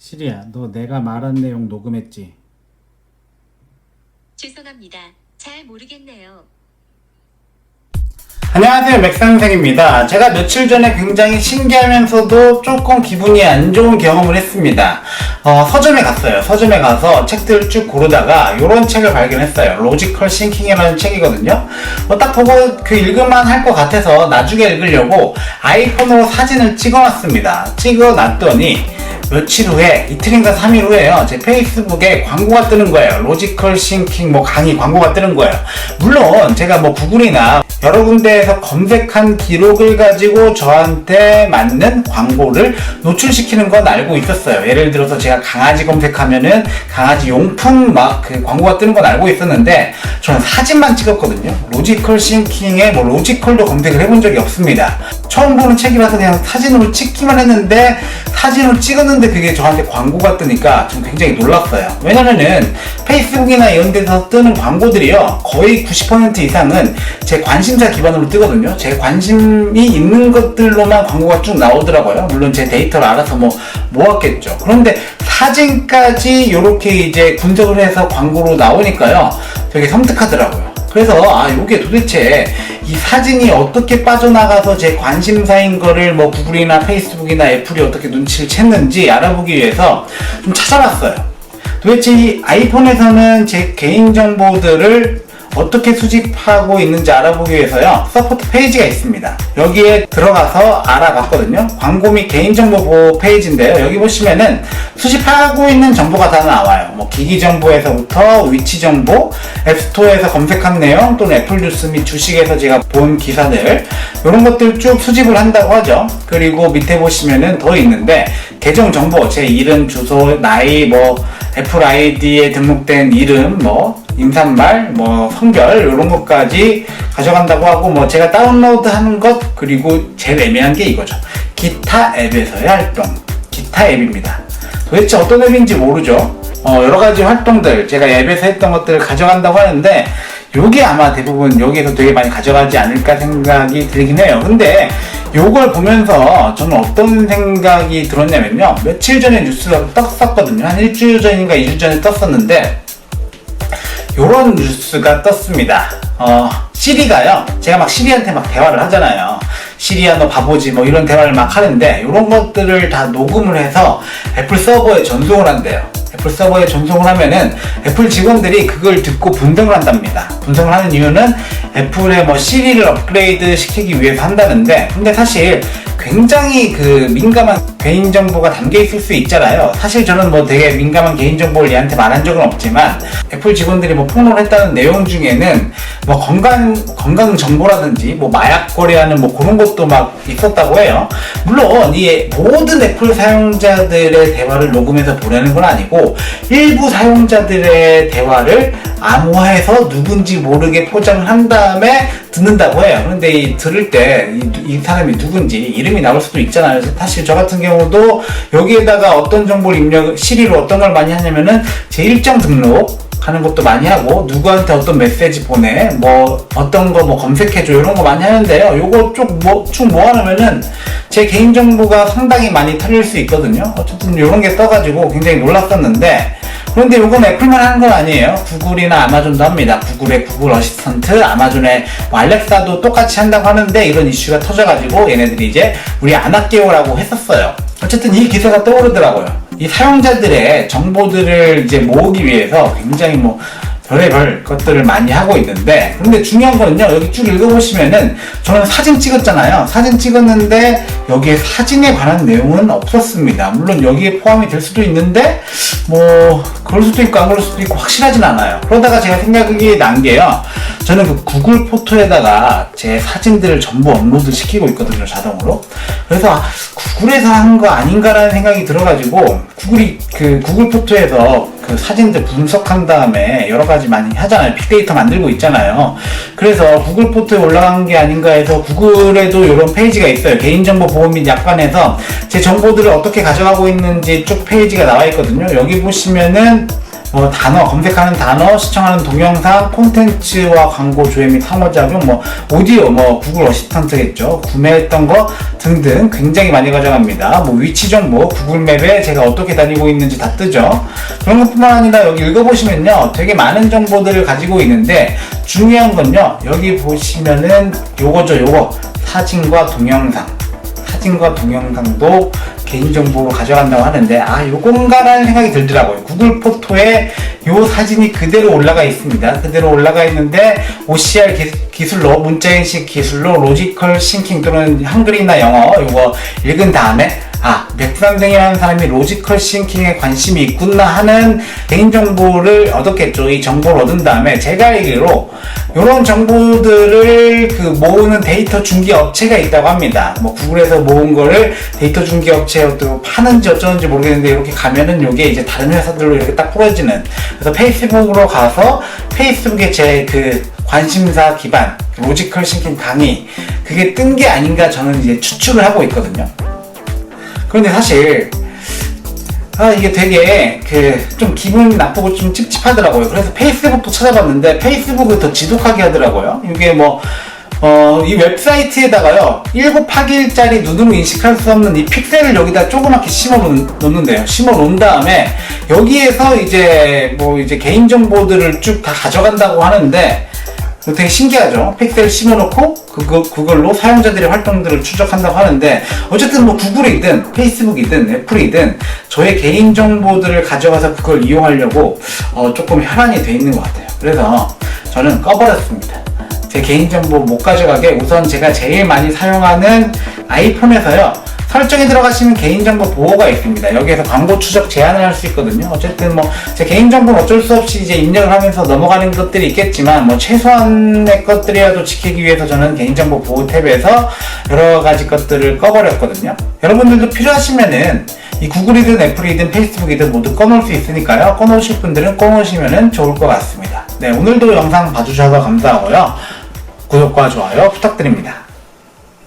시리야, 너 내가 말한 내용 녹음했지? 죄송합니다. 잘 모르겠네요. 안녕하세요, 맥상생입니다. 제가 며칠 전에 굉장히 신기하면서도 조금 기분이 안 좋은 경험을 했습니다. 서점에 갔어요. 서점에 가서 책들을 쭉 고르다가 이런 책을 발견했어요. 로지컬 싱킹이라는 책이거든요. 딱 보고 읽을만 할 것 같아서 나중에 읽으려고 아이폰으로 사진을 찍어놨습니다. 찍어놨더니 며칠 후에, 이틀인가 3일 후에요, 제 페이스북에 광고가 뜨는 거예요. 로지컬 싱킹 강의 광고가 뜨는 거예요. 물론 제가 구글이나 여러 군데에서 검색한 기록을 가지고 저한테 맞는 광고를 노출시키는 건 알고 있었어요. 예를 들어서 제가 강아지 검색하면은 강아지 용품 그 광고가 뜨는 건 알고 있었는데, 저는 사진만 찍었거든요. 로지컬 싱킹에 로지컬도 검색을 해본 적이 없습니다. 처음 보는 책이라서 그냥 사진으로 찍기만 했는데, 사진으로 찍었는데 그게 저한테 광고가 뜨니까 좀 굉장히 놀랐어요. 왜냐면은 페이스북이나 이런 데서 뜨는 광고들이요, 거의 90% 이상은 제 관심사 기반으로 뜨거든요. 제 관심이 있는 것들로만 광고가 쭉 나오더라고요. 물론 제 데이터를 알아서 모았겠죠. 그런데 사진까지 이렇게 이제 분석을 해서 광고로 나오니까요, 되게 섬뜩하더라고요. 그래서 이게 도대체 이 사진이 어떻게 빠져나가서 제 관심사인 거를 구글이나 페이스북이나 애플이 어떻게 눈치를 챘는지 알아보기 위해서 좀 찾아봤어요. 도대체 이 아이폰에서는 제 개인정보들을 어떻게 수집하고 있는지 알아보기 위해서요, 서포트 페이지가 있습니다. 여기에 들어가서 알아봤거든요. 광고 및 개인정보 보호 페이지인데요, 여기 보시면은 수집하고 있는 정보가 다 나와요. 기기 정보에서부터 위치 정보, 앱스토어에서 검색한 내용, 또는 애플 뉴스 및 주식에서 제가 본 기사들, 이런 것들 쭉 수집을 한다고 하죠. 그리고 밑에 보시면은 더 있는데, 계정 정보, 제 이름, 주소, 나이, 애플 아이디에 등록된 이름, 임산말, 성별, 이런 것까지 가져간다고 하고, 제가 다운로드 하는 것, 그리고 제일 애매한 게 이거죠. 기타 앱에서의 활동. 기타 앱입니다. 도대체 어떤 앱인지 모르죠. 여러 가지 활동들, 제가 앱에서 했던 것들을 가져간다고 하는데, 요게 아마 대부분 여기에서 되게 많이 가져가지 않을까 생각이 들긴 해요. 근데 요걸 보면서 저는 어떤 생각이 들었냐면요, 며칠 전에 뉴스가 떴었거든요. 한 일주일 전인가 2주 전에 떴었는데, 요런 뉴스가 떴습니다. 시리가요, 제가 시리한테 대화를 하잖아요. 시리야 너 바보지 이런 대화를 하는데, 요런 것들을 다 녹음을 해서 애플 서버에 전송을 한대요. 애플 서버에 전송을 하면은 애플 직원들이 그걸 듣고 분석을 한답니다. 분석을 하는 이유는 애플의 시리를 업그레이드 시키기 위해서 한다는데, 근데 사실 굉장히 민감한 개인정보가 담겨 있을 수 있잖아요. 사실 저는 되게 민감한 개인정보를 얘한테 말한 적은 없지만, 애플 직원들이 폭로를 했다는 내용 중에는 건강 정보라든지 마약 거래하는 그런 것도 있었다고 해요. 물론 이 모든 애플 사용자들의 대화를 녹음해서 보내는 건 아니고, 일부 사용자들의 대화를 암호화해서 누군지 모르게 포장을 한 다음에 듣는다고 해요. 그런데 들을 때 이 사람이 누군지 이름이 나올 수도 있잖아요. 사실 저 같은 경우도 여기에다가 어떤 정보를 시리로 어떤 걸 많이 하냐면은 제 일정 등록 하는 것도 많이 하고, 누구한테 어떤 메시지 보내, 어떤 거 검색해줘, 이런 거 많이 하는데요. 요거 쭉 모아놓으면은 제 개인정보가 상당히 많이 털릴 수 있거든요. 어쨌든 요런 게 떠가지고 굉장히 놀랐었는데, 그런데 요건 애플만 하는 건 아니에요. 구글이나 아마존도 합니다. 구글의 구글 어시스턴트, 아마존의 알렉사도 똑같이 한다고 하는데, 이런 이슈가 터져가지고 얘네들이 이제 우리 안 할게요라고 했었어요. 어쨌든 이 기사가 떠오르더라고요. 이 사용자들의 정보들을 이제 모으기 위해서 굉장히 별의별 것들을 많이 하고 있는데, 근데 중요한 거는요, 여기 쭉 읽어보시면은 저는 사진 찍었잖아요. 사진 찍었는데 여기에 사진에 관한 내용은 없었습니다. 물론 여기에 포함이 될 수도 있는데 그럴 수도 있고 안 그럴 수도 있고 확실하진 않아요. 그러다가 제가 생각이 난 게요, 저는 구글 포토에다가 제 사진들을 전부 업로드 시키고 있거든요, 자동으로. 그래서 구글에서 한 거 아닌가라는 생각이 들어가지고, 구글이 구글 포토에서 사진들 분석한 다음에 여러 가지 많이 하잖아요. 빅데이터 만들고 있잖아요. 그래서 구글 포토에 올라간 게 아닌가 해서, 구글에도 이런 페이지가 있어요. 개인정보 보호 및 약관에서 제 정보들을 어떻게 가져가고 있는지 쭉 페이지가 나와 있거든요. 여기 보시면은 단어, 검색하는 단어, 시청하는 동영상, 콘텐츠와 광고 조회 및 상호작용, 오디오, 구글 어시스턴트겠죠. 구매했던 거 등등 굉장히 많이 가져갑니다. 위치 정보, 구글맵에 제가 어떻게 다니고 있는지 다 뜨죠. 그런 것뿐만 아니라 여기 읽어보시면요, 되게 많은 정보들을 가지고 있는데 중요한 건요, 여기 보시면은 요거 사진과 동영상도 개인정보로 가져간다고 하는데, 요건가라는 생각이 들더라고요. 구글 포토에 요 사진이 그대로 올라가 있습니다. 그대로 올라가 있는데 OCR 기술로, 문자인식 기술로 로지컬 싱킹 또는 한글이나 영어 요거 읽은 다음에 맥 선생이라는 사람이 로지컬 싱킹에 관심이 있구나 하는 개인정보를 얻었겠죠. 이 정보를 얻은 다음에 제가 알기로 이런 정보들을 모으는 데이터 중개 업체가 있다고 합니다. 구글에서 모은 거를 데이터 중개 업체에 또 파는지 어쩌는지 모르겠는데, 이렇게 가면은 요게 이제 다른 회사들로 이렇게 딱 뿌려지는, 그래서 페이스북으로 가서 페이스북에 제 관심사 기반 로지컬 싱킹 강의 그게 뜬 게 아닌가 저는 이제 추측을 하고 있거든요. 그런데 사실 이게 되게 좀 기분 나쁘고 좀 찝찝하더라고요. 그래서 페이스북도 찾아봤는데 페이스북을 더 지독하게 하더라고요. 이게 이 웹사이트에다가요 7하기짜리 눈으로 인식할 수 없는 이 픽셀을 여기다 조그맣게 심어 놓는데요. 심어 놓은 다음에 여기에서 이제 개인정보들을 쭉 다 가져간다고 하는데, 되게 신기하죠. 픽셀 심어놓고 그걸로 사용자들의 활동들을 추적한다고 하는데, 어쨌든 구글이든 페이스북이든 애플이든 저의 개인정보들을 가져가서 그걸 이용하려고 조금 혈안이 돼 있는 것 같아요. 그래서 저는 꺼버렸습니다. 제 개인정보 못 가져가게 우선 제가 제일 많이 사용하는 아이폰에서요, 설정에 들어가시면 개인정보 보호가 있습니다. 여기에서 광고 추적 제한을 할 수 있거든요. 어쨌든 제 개인정보는 어쩔 수 없이 이제 입력을 하면서 넘어가는 것들이 있겠지만, 최소한의 것들이라도 지키기 위해서 저는 개인정보 보호 탭에서 여러 가지 것들을 꺼버렸거든요. 여러분들도 필요하시면은 이 구글이든 애플이든 페이스북이든 모두 꺼놓을 수 있으니까요. 꺼놓으실 분들은 꺼놓으시면 좋을 것 같습니다. 네, 오늘도 영상 봐주셔서 감사하고요. 구독과 좋아요 부탁드립니다.